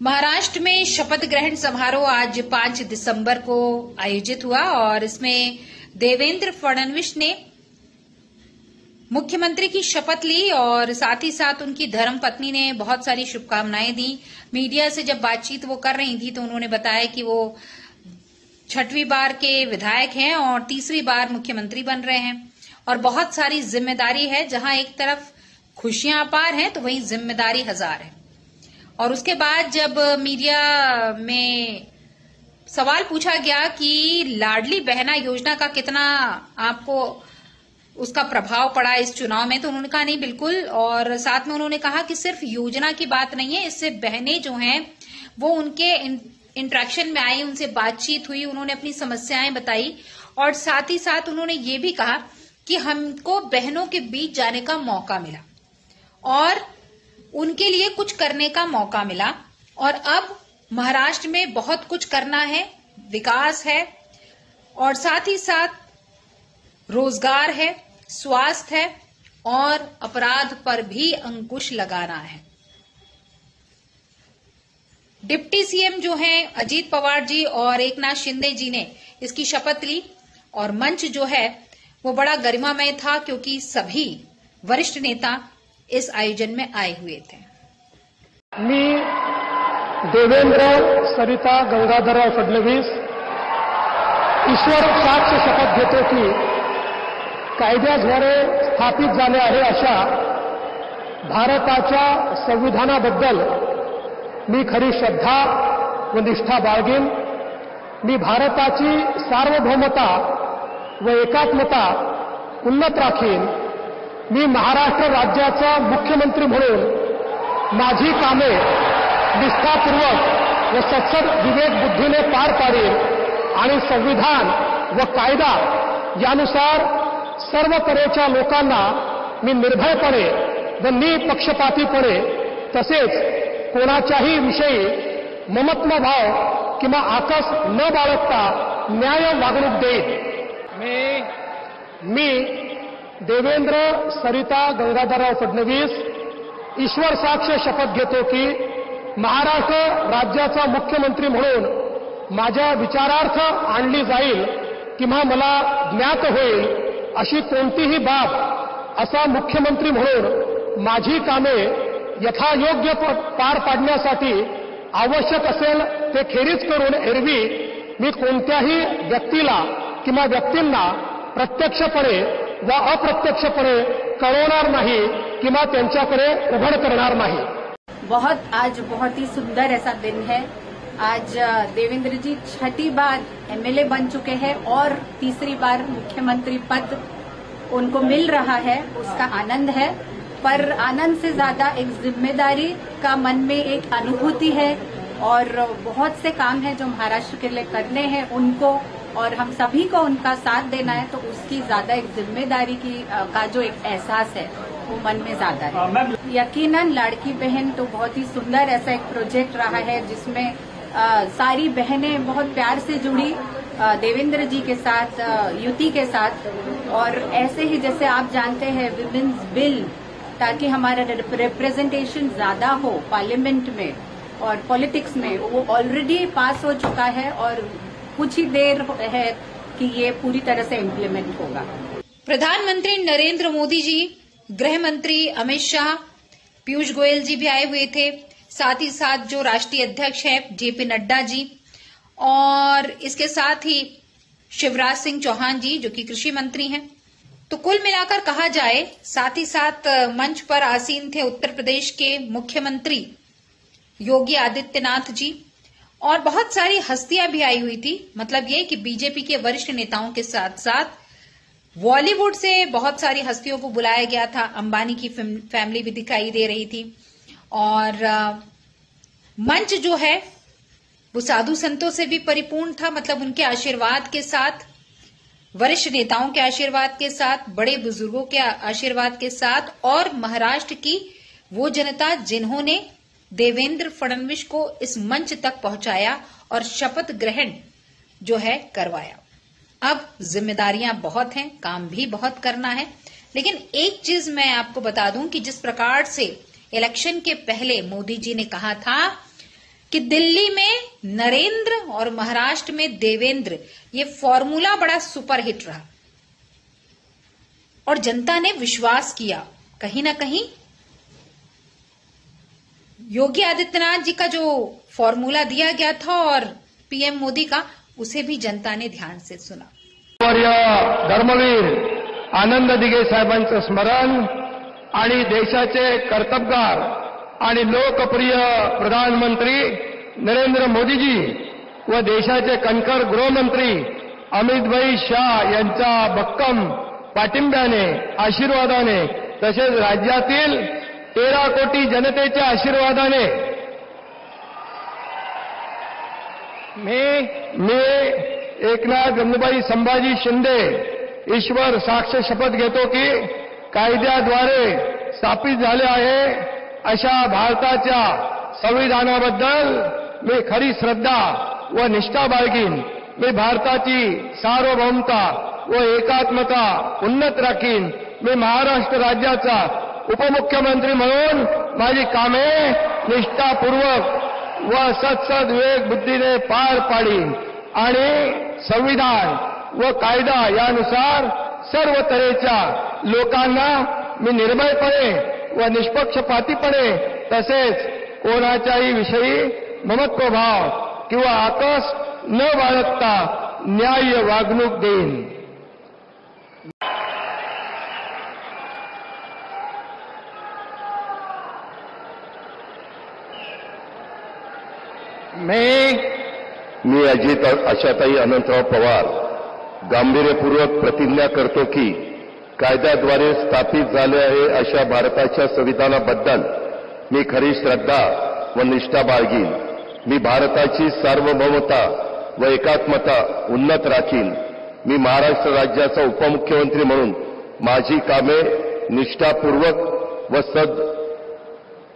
महाराष्ट्र में शपथ ग्रहण समारोह आज 5 दिसंबर को आयोजित हुआ और इसमें देवेंद्र फडणवीस ने मुख्यमंत्री की शपथ ली और साथ ही साथ उनकी धर्मपत्नी ने बहुत सारी शुभकामनाएं दी। मीडिया से जब बातचीत वो कर रही थी तो उन्होंने बताया कि वो 6वीं बार के विधायक हैं और 3री बार मुख्यमंत्री बन रहे हैं और बहुत सारी जिम्मेदारी है। जहां एक तरफ खुशियां अपार हैं तो वहीं जिम्मेदारी हजार है। और उसके बाद जब मीडिया में सवाल पूछा गया कि लाडली बहना योजना का कितना आपको उसका प्रभाव पड़ा इस चुनाव में, तो उन्होंने कहा नहीं बिल्कुल। और साथ में उन्होंने कहा कि सिर्फ योजना की बात नहीं है, इससे बहनें जो हैं वो उनके इंटरेक्शन में आई, उनसे बातचीत हुई, उन्होंने अपनी समस्याएं बताई और साथ ही साथ उन्होंने ये भी कहा कि हमको बहनों के बीच जाने का मौका मिला और उनके लिए कुछ करने का मौका मिला। और अब महाराष्ट्र में बहुत कुछ करना है, विकास है और साथ ही साथ रोजगार है, स्वास्थ्य है और अपराध पर भी अंकुश लगाना है। डिप्टी सीएम जो हैं अजीत पवार जी और एकनाथ शिंदे जी ने इसकी शपथ ली और मंच जो है वो बड़ा गरिमामय था क्योंकि सभी वरिष्ठ नेता इस आयोजन में आए हुए थे। मी देवेंद्र सरिता गंगाधरराव फडणवीस ईश्वर साक्ष शपथ घेतो की कायद्याद्वारे स्थापित झाले आहे अशा भारताच्या संविधानाबद्दल मी खरी श्रद्धा व निष्ठा बाळगीन। मी भारताची सार्वभौमता व एकात्मता उन्नत राखीन। मी महाराष्ट्र राज्याचा मुख्यमंत्री म्हणून माझी कामे निष्ठापूर्वक व सत्सद विवेक बुद्धीने पार पाडीन आणि संविधान व कायदा यानुसार सर्व तऱ्हेच्या लोकांना मी निर्भयपणे व निपक्षपातीपणे तसेच कोणाच्याही विषयी ममत्व भाव किंवा आकस न बाळगता न्याय वागणूक देईन। मी देवेंद्र सरिता गंगाधरराव फडणवीस ईश्वर साक्ष शपथ घेतो की महाराष्ट्र राज्याचा मुख्यमंत्री म्हणून माझ्या विचारार्थ आणली जाईल किंवा मला ज्ञात होईल अशी कोणतीही बाब असा मुख्यमंत्री म्हणून माझी कामे यथायोग्य पार पाडण्यासाठी आवश्यक असेल ते खेरीज करून एरवी मी कोणत्याही व्यक्तीला किंवा व्यक्तींना प्रत्यक्षपणे व अप्रत्यक्षपणे कळवणार नाही किंवा त्यांच्याकडे उघड करणार नाही। आज बहुत ही सुंदर ऐसा दिन है। आज देवेंद्र जी 6ठी बार एमएलए बन चुके हैं और 3री बार मुख्यमंत्री पद उनको मिल रहा है, उसका आनंद है। पर आनंद से ज्यादा एक जिम्मेदारी का मन में एक अनुभूति है और बहुत से काम है जो महाराष्ट्र के लिए करने हैं उनको और हम सभी को उनका साथ देना है, तो उसकी ज्यादा एक जिम्मेदारी का जो एक एहसास है वो मन में ज्यादा है। यकीनन लाड़की बहन तो बहुत ही सुंदर ऐसा एक प्रोजेक्ट रहा है जिसमें सारी बहनें बहुत प्यार से जुड़ी देवेंद्र जी के साथ, युति के साथ। और ऐसे ही जैसे आप जानते हैं विमेन्स बिल, ताकि हमारा रिप्रेजेंटेशन ज्यादा हो पार्लियामेंट में और पॉलिटिक्स में, वो ऑलरेडी पास हो चुका है और कुछ ही देर है कि ये पूरी तरह से इम्प्लीमेंट होगा। प्रधानमंत्री नरेंद्र मोदी जी, गृह मंत्री अमित शाह, पीयूष गोयल जी भी आए हुए थे, साथ ही साथ जो राष्ट्रीय अध्यक्ष है जेपी नड्डा जी और इसके साथ ही शिवराज सिंह चौहान जी जो कि कृषि मंत्री हैं। तो कुल मिलाकर कहा जाए, साथ ही साथ मंच पर आसीन थे उत्तर प्रदेश के मुख्यमंत्री योगी आदित्यनाथ जी और बहुत सारी हस्तियां भी आई हुई थी। मतलब ये कि बीजेपी के वरिष्ठ नेताओं के साथ साथ बॉलीवुड से बहुत सारी हस्तियों को बुलाया गया था। अंबानी की फैमिली भी दिखाई दे रही थी और मंच जो है वो साधु संतों से भी परिपूर्ण था। मतलब उनके आशीर्वाद के साथ, वरिष्ठ नेताओं के आशीर्वाद के साथ, बड़े बुजुर्गों के आशीर्वाद के साथ और महाराष्ट्र की वो जनता जिन्होंने देवेंद्र फडणवीस को इस मंच तक पहुंचाया और शपथ ग्रहण जो है करवाया। अब जिम्मेदारियां बहुत हैं, काम भी बहुत करना है, लेकिन एक चीज मैं आपको बता दूं कि जिस प्रकार से इलेक्शन के पहले मोदी जी ने कहा था कि दिल्ली में नरेंद्र और महाराष्ट्र में देवेंद्र, ये फॉर्मूला बड़ा सुपरहिट रहा और जनता ने विश्वास किया। कहीं ना कहीं योगी आदित्यनाथ जी का जो फॉर्मूला दिया गया था और पीएम मोदी का, उसे भी जनता ने ध्यान से सुना। धर्मवीर आनंद दिघे साहेबांचं स्मरण आणि देशाचे कर्तबगार आणि लोकप्रिय प्रधानमंत्री नरेंद्र मोदीजी व देशाचे कणखर गृहमंत्री अमितभाई शाह यांच्या भक्कम पाठिंब्याने, आशीर्वादाने, तसेच राज्यातील 13 कोटी जनतेच्या आशीर्वादाने मी एकनाथ गंगूबाई संभाजी शिंदे ईश्वर साक्ष शपथ घेतो की कायद्याद्वारे स्थापित झाले आहे अशा भारताच्या संविधानाबद्दल मी खरी श्रद्धा व निष्ठा बाळगीन। मी भारताची सार्वभौमता व एकात्मता उन्नत राखीन। मी महाराष्ट्र राज्याचा उपमुख्यमंत्री म्हणून माझी कामे निष्ठापूर्वक व सत्सद विवेक बुद्धीने पार पाडीन आणि संविधान व कायदा यानुसार सर्व तऱ्हेच्या लोकांना मी निर्भयपणे व निष्पक्षपातीपणे तसेच कोणाच्याही विषयी ममत्वभाव किंवा आकस न बाळगता न्याय्य वागणूक देईन। मी अजित आशाताई अनंतराव पवार गांभीर्यपूर्वक प्रतिज्ञा करतो की कायद्याद्वारे स्थापित झाले आहे अशा भारताच्या संविधानाबद्दल मी खरी श्रद्धा व निष्ठा बाळगीन। मी भारताची सार्वभौमता व एकात्मता उन्नत राखीन। मी महाराष्ट्र राज्याचा उपमुख्यमंत्री म्हणून माझी कामे निष्ठापूर्वक व सद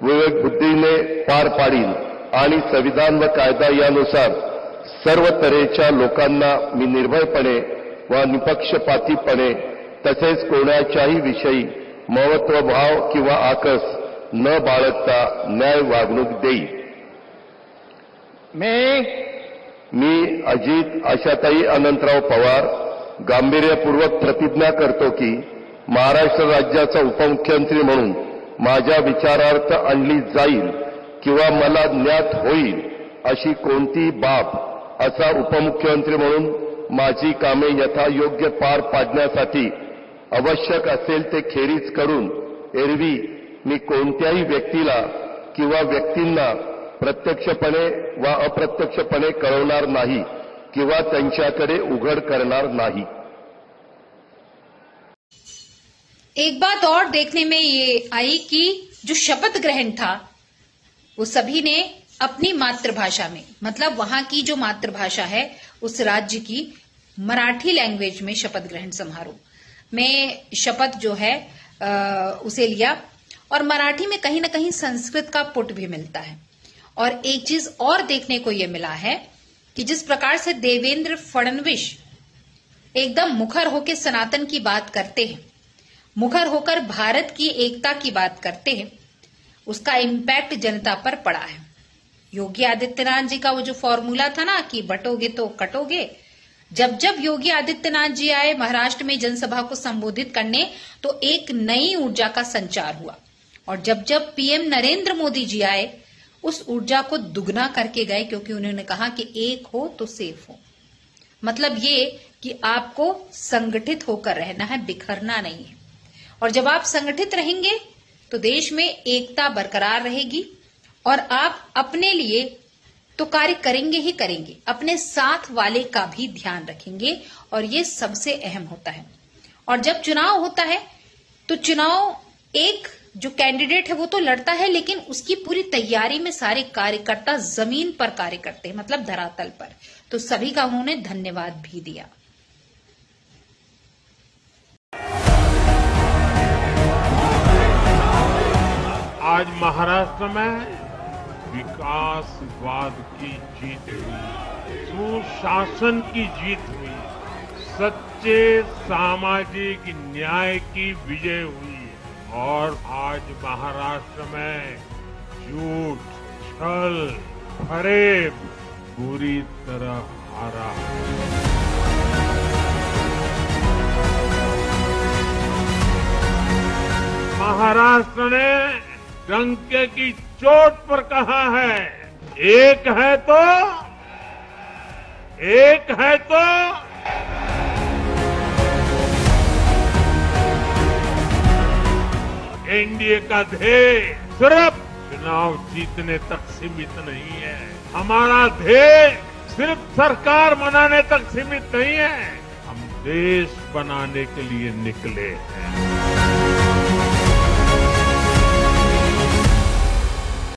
विवेक बुद्धीने पार पाडीन आणि संविधान व कायदा यानुसार सर्व तऱ्हेच्या लोकांना मी निर्भयपणे व निपक्षपातीपणे तसेच कोणाच्याही विषयी ममत्वभाव किंवा आकस न बाळगता न्याय वागणूक देईन। मी अजित आशाताई अनंतराव पवार गांभीर्यपूर्वक प्रतिज्ञा करतो की महाराष्ट्र राज्याचा उपमुख्यमंत्री म्हणून माझ्या विचारार्थ आणली जाईल किंवा मला ज्ञात होईल अशी कोणतीही बाब असा उपमुख्यमंत्री म्हणून माझी कामे यथायोग्य पार पाडण्यासाठी आवश्यक असेल ते खेरीज करून एरवी मी कोणत्याही व्यक्तीला किंवा व्यक्तींना प्रत्यक्षपणे व अप्रत्यक्षपणे कळवणार नाही किंवा त्यांच्याकडे उघड करणार नाही। एक बात और देखने में ये आई कि जो शपथ ग्रहण था वो सभी ने अपनी मातृभाषा में, मतलब वहां की जो मातृभाषा है उस राज्य की मराठी लैंग्वेज में शपथ ग्रहण समारोह में शपथ जो है उसे लिया। और मराठी में कहीं ना कहीं संस्कृत का पुट भी मिलता है। और एक चीज और देखने को यह मिला है कि जिस प्रकार से देवेंद्र फडणवीस एकदम मुखर होकर सनातन की बात करते हैं, मुखर होकर भारत की एकता की बात करते हैं, उसका इम्पैक्ट जनता पर पड़ा है। योगी आदित्यनाथ जी का वो जो फॉर्मूला था ना कि बटोगे तो कटोगे, जब जब योगी आदित्यनाथ जी आए महाराष्ट्र में जनसभा को संबोधित करने तो एक नई ऊर्जा का संचार हुआ। और जब जब पीएम नरेंद्र मोदी जी आए उस ऊर्जा को दुगना करके गए, क्योंकि उन्होंने कहा कि एक हो तो सेफ हो। मतलब ये कि आपको संगठित होकर रहना है, बिखरना नहीं है। और जब आप संगठित रहेंगे तो देश में एकता बरकरार रहेगी और आप अपने लिए तो कार्य करेंगे ही करेंगे, अपने साथ वाले का भी ध्यान रखेंगे और ये सबसे अहम होता है। और जब चुनाव होता है तो चुनाव एक जो कैंडिडेट है वो तो लड़ता है, लेकिन उसकी पूरी तैयारी में सारे कार्यकर्ता जमीन पर कार्य करते हैं, मतलब धरातल पर। तो सभी का उन्होंने धन्यवाद भी दिया। आज महाराष्ट्र में विकासवाद की जीत हुई, सुशासन की जीत हुई, सच्चे सामाजिक न्याय की विजय हुई। और आज महाराष्ट्र में झूठ, छल, फरेब बुरी तरह हारा। महाराष्ट्र ने डंके की चोट पर कहा है, एक है तो एनडीए का ध्येय सिर्फ चुनाव जीतने तक सीमित नहीं है। हमारा ध्येय सिर्फ सरकार बनाने तक सीमित नहीं है, हम देश बनाने के लिए निकले हैं।